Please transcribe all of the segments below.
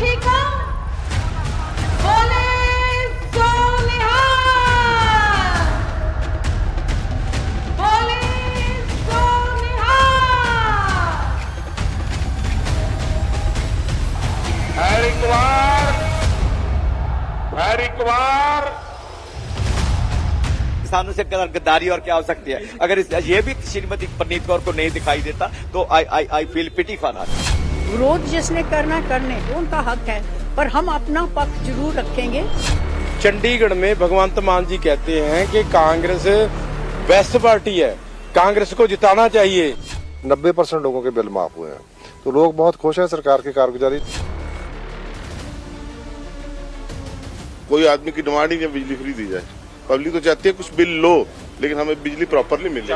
जी का बोले सो निहाल, बोले सो निहाल। हरिद्वार किसानों से गद्दारी और क्या हो सकती है। अगर ये भी श्रीमती परनीत कौर को नहीं दिखाई देता तो I feel pity for her. विरोध जिसने करना करने वो उनका हक है, पर हम अपना पक्ष जरूर रखेंगे। चंडीगढ़ में भगवंत मान जी कहते हैं कि कांग्रेस बेस्ट पार्टी है, कांग्रेस को जिताना चाहिए। 90% लोगों के बिल माफ हुए हैं, तो लोग बहुत खुश हैं सरकार की कारगुजारी। कोई आदमी की डिमांड ही नहीं बिजली फ्री दी जाए। पब्लिक तो चाहती है कुछ बिल लो, लेकिन हमें बिजली प्रॉपरली मिले।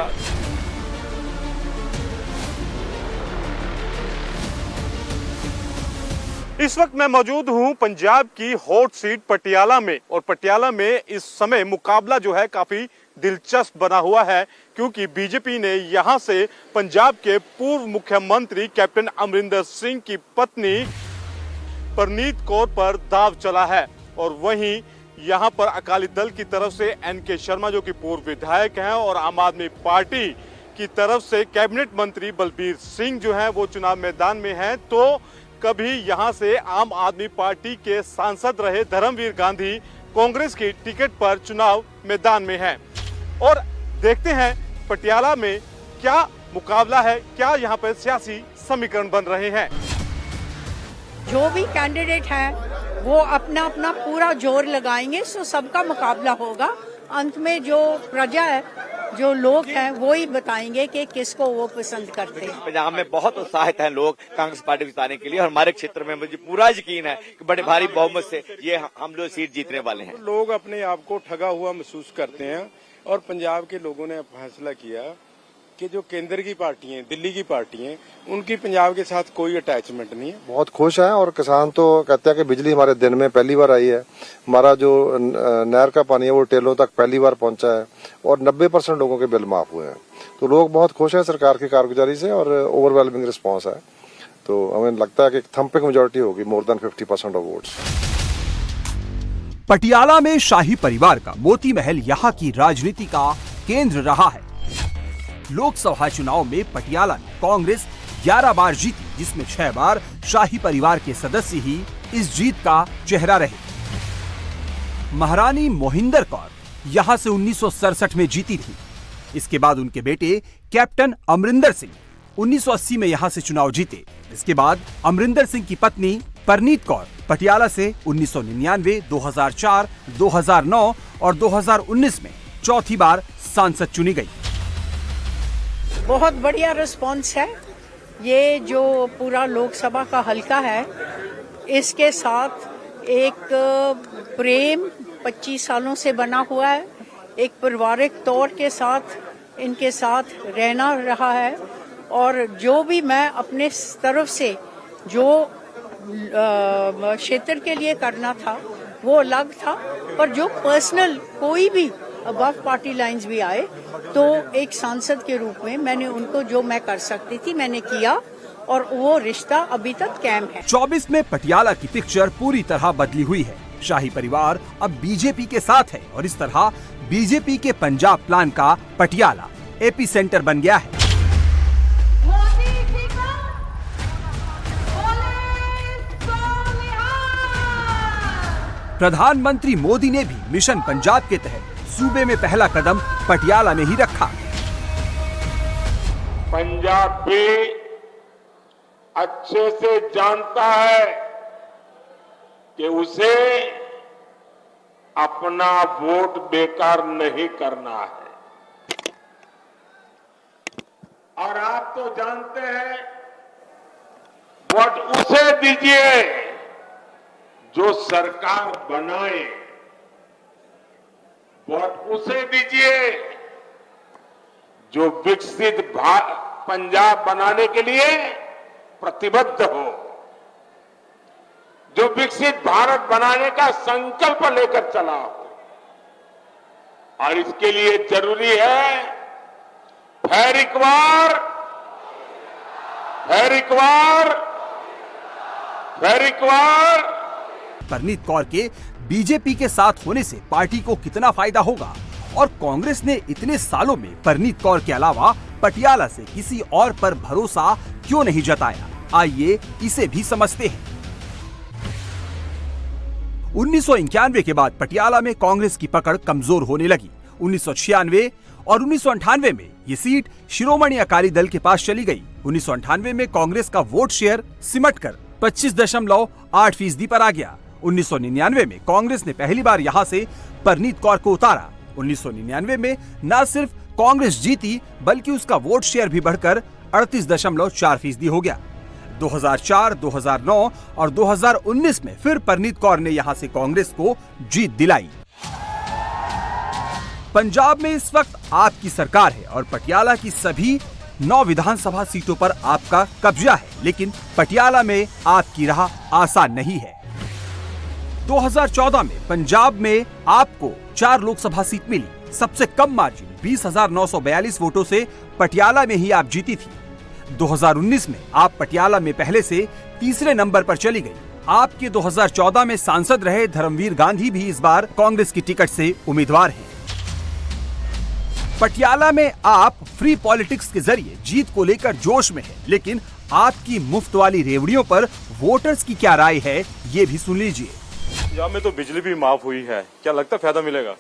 इस वक्त मैं मौजूद हूं पंजाब की हॉट सीट पटियाला में, और पटियाला में इस समय मुकाबला जो है काफी दिलचस्प बना हुआ है, क्योंकि बीजेपी ने यहां से पंजाब के पूर्व मुख्यमंत्री कैप्टन अमरिंदर सिंह की पत्नी परनीत कौर पर दाव चला है, और वहीं यहां पर अकाली दल की तरफ से एनके शर्मा जो कि पूर्व विधायक हैं, और आम आदमी पार्टी की तरफ से कैबिनेट मंत्री बलबीर सिंह जो हैं वो चुनाव मैदान में हैं। तो कभी यहां से आम आदमी पार्टी के सांसद रहे धर्मवीर गांधी कांग्रेस की टिकट पर चुनाव मैदान में हैं, और देखते हैं पटियाला में क्या मुकाबला है, क्या यहां पर सियासी समीकरण बन रहे हैं। जो भी कैंडिडेट है वो अपना अपना पूरा जोर लगाएंगे, सो सबका मुकाबला होगा। अंत में जो प्रजा है, जो लोग हैं, वो ही बताएंगे कि किसको वो पसंद करते हैं। पंजाब में बहुत उत्साहित हैं लोग कांग्रेस पार्टी जिताने के लिए, और हमारे क्षेत्र में मुझे पूरा यकीन है कि बड़े भारी बहुमत से ये हम लोग सीट जीतने वाले हैं। लोग अपने आप को ठगा हुआ महसूस करते हैं, और पंजाब के लोगों ने फैसला किया कि जो केंद्र की पार्टी है, दिल्ली की पार्टी है, उनकी पंजाब के साथ कोई अटैचमेंट नहीं है। बहुत खुश हैं, और किसान तो कहते हैं कि बिजली हमारे दिन में पहली बार आई है। हमारा जो नहर का पानी है वो टेलों तक पहली बार पहुंचा है, और 90% लोगों के बिल माफ हुए हैं। तो लोग बहुत खुश हैं सरकार की कारगुजारी से, और ओवरवेलमिंग रिस्पॉन्स है। तो हमें लगता है कि थम्पिंग मेजोरिटी होगी, more than 50% of votes. Patiala में शाही परिवार का मोती महल यहाँ की राजनीति का केंद्र रहा है। लोकसभा चुनाव में पटियाला ने कांग्रेस 11 बार जीती, जिसमें 6 बार शाही परिवार के सदस्य ही इस जीत का चेहरा रहे। महारानी मोहिंदर कौर यहां से 1967 में जीती थी। इसके बाद उनके बेटे कैप्टन अमरिंदर सिंह 1980 में यहां से चुनाव जीते। इसके बाद अमरिंदर सिंह की पत्नी परनीत कौर पटियाला से 1999, 2004, 2009 और 2019 में चौथी बार सांसद चुनी गई। बहुत बढ़िया रिस्पांस है। ये जो पूरा लोकसभा का हलका है, इसके साथ एक प्रेम 25 सालों से बना हुआ है। एक पारिवारिक तौर के साथ इनके साथ रहना रहा है, और जो भी मैं अपने तरफ से जो क्षेत्र के लिए करना था वो अलग था, पर जो पर्सनल कोई भी अबव पार्टी लाइंस भी आए तो एक सांसद के रूप में मैंने उनको जो मैं कर सकती थी मैंने किया, और वो रिश्ता अभी तक कायम है। 24 में पटियाला की पिक्चर पूरी तरह बदली हुई है। शाही परिवार अब बीजेपी के साथ है, और इस तरह बीजेपी के पंजाब प्लान का पटियाला एपी सेंटर बन गया है। मोदी जी का बोले सो निहाल। प्रधानमंत्री मोदी ने भी मिशन पंजाब के तहत सूबे में पहला कदम पटियाला में ही रखा। पंजाब भी अच्छे से जानता है कि उसे अपना वोट बेकार नहीं करना है, और आप तो जानते हैं वोट उसे दीजिए जो सरकार बनाए, वोट उसे दीजिए जो विकसित पंजाब बनाने के लिए प्रतिबद्ध हो, जो विकसित भारत बनाने का संकल्प लेकर चला हो। और इसके लिए जरूरी है फिर एक बार फिर एक बार परनीत कौर के बीजेपी के साथ होने से पार्टी को कितना फायदा होगा और कांग्रेस ने इतने सालों में परनीत कौर के अलावा पटियाला से किसी और पर भरोसा क्यों नहीं जताया, आइए इसे भी समझते हैं। 1991 के बाद पटियाला में कांग्रेस की पकड़ कमजोर होने लगी। 1996 और 1998 में ये सीट शिरोमणि अकाली दल के पास चली गई। 1998 में कांग्रेस का वोट शेयर सिमटकर 25.8% पर आ गया। 1999 में कांग्रेस ने पहली बार यहां से परनीत कौर को उतारा। 1999 में न सिर्फ कांग्रेस जीती बल्कि उसका वोट शेयर भी बढ़कर 38.4% हो गया। 2004, 2009 और 2019 में फिर परनीत कौर ने यहां से कांग्रेस को जीत दिलाई। पंजाब में इस वक्त आपकी सरकार है और पटियाला की सभी 9 विधानसभा सीटों पर आपका कब्जा है, लेकिन पटियाला में आपकी राह आसान नहीं है। 2014 में पंजाब में आपको 4 लोकसभा सीट मिली। सबसे कम मार्जिन 20,942 वोटों से पटियाला में ही आप जीती थी। 2019 में आप पटियाला में पहले से तीसरे नंबर पर चली गई। आपके 2014 में सांसद रहे धर्मवीर गांधी भी इस बार कांग्रेस की टिकट से उम्मीदवार हैं। पटियाला में आप फ्री पॉलिटिक्स के जरिए जीत को लेकर जोश में हैं, लेकिन आपकी मुफ्त वाली रेवड़ियों पर वोटर्स की क्या राय है, ये भी सुन लीजिए। पंजाब में तो बिजली भी माफ हुई है, क्या लगता है फायदा मिलेगा?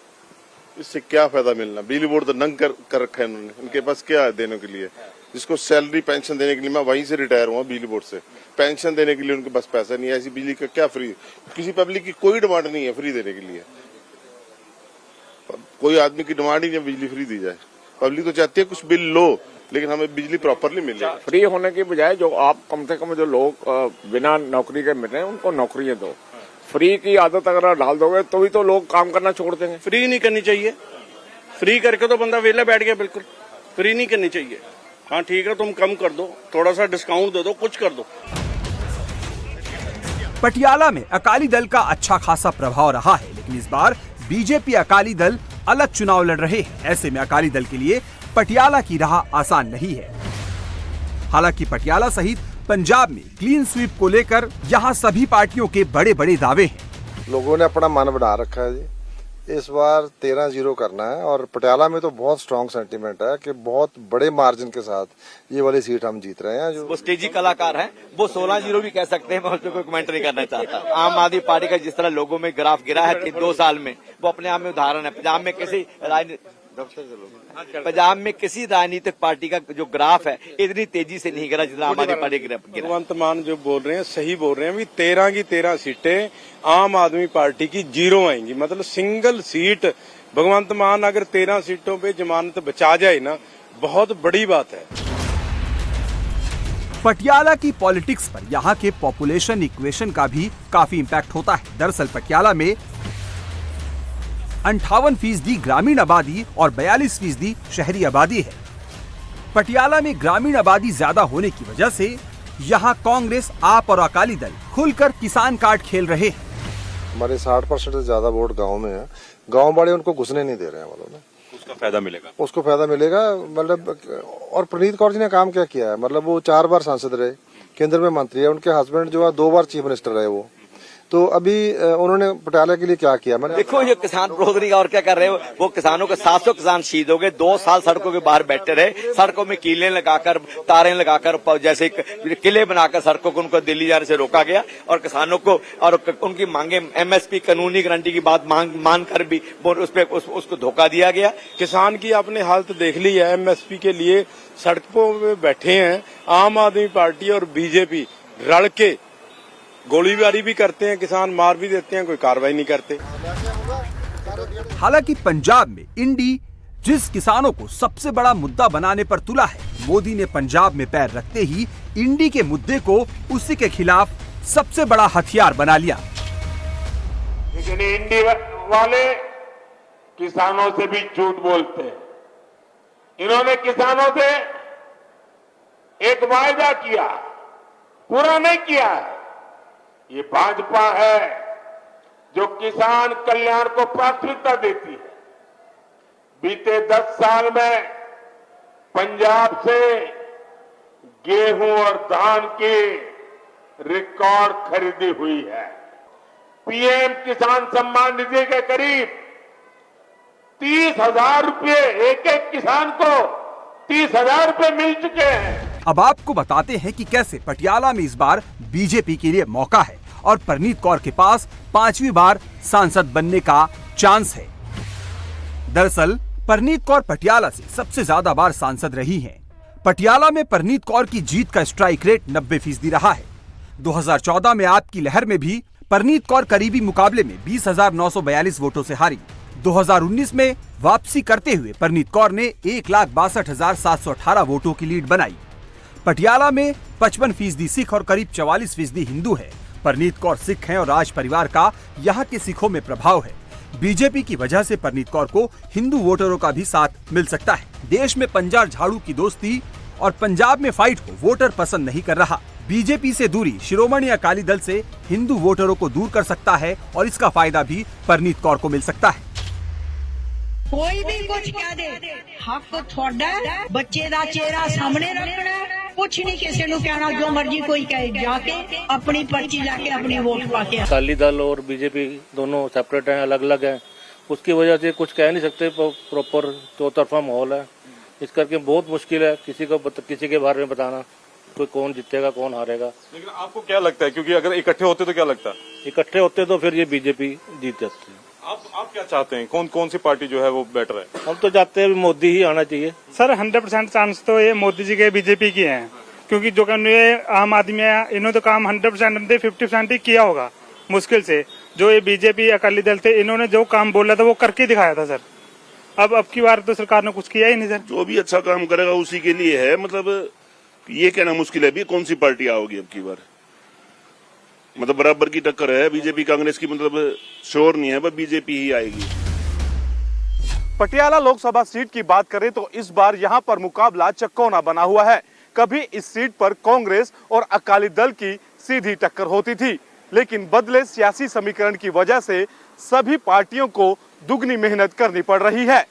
इससे क्या फायदा मिलना? बिजली बोर्ड तो नंग कर रखा है इन्होंने, उनके पास क्या है देने के लिए? जिसको सैलरी पेंशन देने के लिए, मैं वहीं से रिटायर हुआ बिजली बोर्ड से, पेंशन देने के लिए उनके पास पैसा नहीं है। ऐसी बिजली का क्या फ्री? किसी पब्लिक की कोई डिमांड नहीं है फ्री देने के लिए। कोई आदमी की डिमांड ही नहीं बिजली फ्री दी जाए। पब्लिक तो चाहती है कुछ बिल लो, लेकिन हमें बिजली प्रॉपरली मिले। फ्री होने की बजाय जो आप कम से कम जो लोग बिना नौकरी के मिल रहे हैं उनको नौकरियां दो। फ्री की आदत अगर डाल दोगे तो भी तो लोग काम करना छोड़ देंगे। फ्री नहीं करनी चाहिए। फ्री करके तो बंदा वेला बैठ गया। बिल्कुल फ्री नहीं करनी चाहिए। हाँ ठीक है, तुम कम कर दो, थोड़ा सा डिस्काउंट दे दो, कुछ कर दो। पटियाला में अकाली दल का अच्छा खासा प्रभाव रहा है, लेकिन इस बार बीजेपी अकाली दल अलग चुनाव लड़ रहे हैं। ऐसे में अकाली दल के लिए पटियाला की राह आसान नहीं है। हालांकि पटियाला सहित पंजाब में क्लीन स्वीप को लेकर यहां सभी पार्टियों के बड़े बड़े दावे हैं। लोगों ने अपना मन बना रखा है जी, इस बार 13-0 करना है। और पटियाला में तो बहुत स्ट्रॉन्ग सेंटीमेंट है कि बहुत बड़े मार्जिन के साथ ये वाली सीट हम जीत रहे हैं। जो वो स्टेजी कलाकार हैं, वो 16-0 भी कह सकते हैं, मैं उस पर कोई कमेंट नहीं करना चाहता। आम आदमी पार्टी का जिस तरह लोगों में ग्राफ गिरा है 2 साल में, वो अपने आप में उदाहरण है। पंजाब में किसी राजनीतिक पार्टी का जो ग्राफ है इतनी तेजी से नहीं गिरा जितना आम आदमी पार्टी गिरा। भगवंत मान जो बोल रहे हैं सही बोल रहे हैं। 13 की 13 सीटें आम आदमी पार्टी की 0 आएंगी, मतलब सिंगल सीट। भगवंत मान अगर 13 सीटों पे जमानत बचा जाए ना, बहुत बड़ी बात है। पटियाला की पॉलिटिक्स पर यहाँ के पॉपुलेशन इक्वेशन का भी काफी इम्पैक्ट होता है। दरअसल पटियाला में 58% ग्रामीण आबादी और 42% शहरी आबादी है। पटियाला में ग्रामीण आबादी ज्यादा होने की वजह से यहाँ कांग्रेस, आप और अकाली दल खुलकर किसान कार्ड खेल रहे हैं। हमारे 60% से ज्यादा वोट गांव में है। गांव वाले उनको घुसने नहीं दे रहे हैं वालों ने। उसका फायदा मिलेगा, उसको फायदा मिलेगा। मतलब और परनीत कौर जी ने काम क्या किया है, मतलब वो 4 बार सांसद रहे, केंद्र में मंत्री है। उनके हस्बैंड जो है 2 बार चीफ मिनिस्टर रहे। वो तो अभी उन्होंने पटियाला के लिए क्या किया? मैंने देखो ये किसान विरोधी और क्या कर रहे हो, वो किसानों के 700 किसान शहीद हो गए। 2 साल सड़कों के बाहर बैठे रहे, सड़कों में कीलें लगाकर, तारें लगाकर, जैसे किले बनाकर सड़कों को उनको दिल्ली जाने से रोका गया। और किसानों को और उनकी मांगे MSP कानूनी गारंटी की बात मान कर भी उसको धोखा दिया गया। किसान की आपने हालत देख ली है। MSP के लिए सड़कों पे बैठे हैं। आम आदमी पार्टी और बीजेपी रल के गोलीबारी भी करते हैं, किसान मार भी देते हैं, कोई कार्रवाई नहीं करते। हालांकि पंजाब में इंडी जिस किसानों को सबसे बड़ा मुद्दा बनाने पर तुला है, मोदी ने पंजाब में पैर रखते ही इंडी के मुद्दे को उसी के खिलाफ सबसे बड़ा हथियार बना लिया। लेकिन इंडी वाले किसानों से भी झूठ बोलते हैं। इन्होंने किसानों से एक वायदा किया, पूरा नहीं किया है। ये भाजपा है जो किसान कल्याण को प्राथमिकता देती है। बीते 10 साल में पंजाब से गेहूं और धान की रिकॉर्ड खरीदी हुई है। पीएम किसान सम्मान निधि के करीब 30,000 रुपये एक एक किसान को 30,000 रुपये मिल चुके हैं। अब आपको बताते हैं कि कैसे पटियाला में इस बार बीजेपी के लिए मौका है और परनीत कौर के पास 5वीं बार सांसद बनने का चांस है। दरअसल परनीत कौर पटियाला से सबसे ज्यादा बार सांसद रही हैं। पटियाला में परनीत कौर की जीत का स्ट्राइक रेट 90% रहा है। 2014 में आपकी लहर में भी परनीत कौर करीबी मुकाबले में 20,942 वोटों से हारी। 2019 में वापसी करते हुए परनीत कौर ने 1,62,718 वोटों की लीड बनाई। पटियाला में 55% सिख और करीब 44% हिंदू है। परनीत कौर सिख हैं और राज परिवार का यहाँ के सिखों में प्रभाव है। बीजेपी की वजह से परनीत कौर को हिंदू वोटरों का भी साथ मिल सकता है। देश में पंजाब झाड़ू की दोस्ती और पंजाब में फाइट को वोटर पसंद नहीं कर रहा। बीजेपी से दूरी शिरोमणि अकाली दल से हिंदू वोटरों को दूर कर सकता है और इसका फायदा भी परनीत कौर को मिल सकता है। कोई भी कुछ कह दे, हक थोड़ा, बच्चे दा चेहरा सामने रखना, कुछ नहीं किसी को कहना, जो मर्जी कोई कहे, जाके अपनी पर्ची लाके अपनी वोट पाके। अकाली दल और बीजेपी दोनों सेपरेट हैं, अलग अलग हैं, उसकी वजह से कुछ कह नहीं सकते। प्रॉपर दो तरफा माहौल है, इस करके बहुत मुश्किल है किसी के बारे में बताना, कोई कौन जीतेगा कौन हारेगा। लेकिन आपको क्या लगता है, क्योंकि अगर इकट्ठे होते तो क्या लगता है? इकट्ठे होते तो फिर ये बीजेपी जीत जाती है। आप क्या चाहते हैं, कौन कौन सी पार्टी जो है वो बेटर है? हम तो चाहते हैं मोदी ही आना चाहिए। सर 100% चांस तो ये मोदी जी के बीजेपी की हैं, क्योंकि जो ये आम आदमी है इन्होंने तो काम 100% 50% ही किया होगा मुश्किल से। जो ये बीजेपी अकाली दल थे इन्होंने जो काम बोला था वो करके दिखाया था सर। अब की बार तो सरकार ने कुछ किया ही नहीं सर। जो भी अच्छा काम करेगा उसी के लिए है, मतलब ये कहना मुश्किल है भी कौन सी पार्टी आओगी अब की बार। मतलब बराबर की टक्कर है बीजेपी कांग्रेस की, मतलब श्योर नहीं है पर बीजेपी ही आएगी। पटियाला लोकसभा सीट की बात करें तो इस बार यहाँ पर मुकाबला चक्कोना बना हुआ है। कभी इस सीट पर कांग्रेस और अकाली दल की सीधी टक्कर होती थी, लेकिन बदले सियासी समीकरण की वजह से सभी पार्टियों को दुगनी मेहनत करनी पड़ रही है।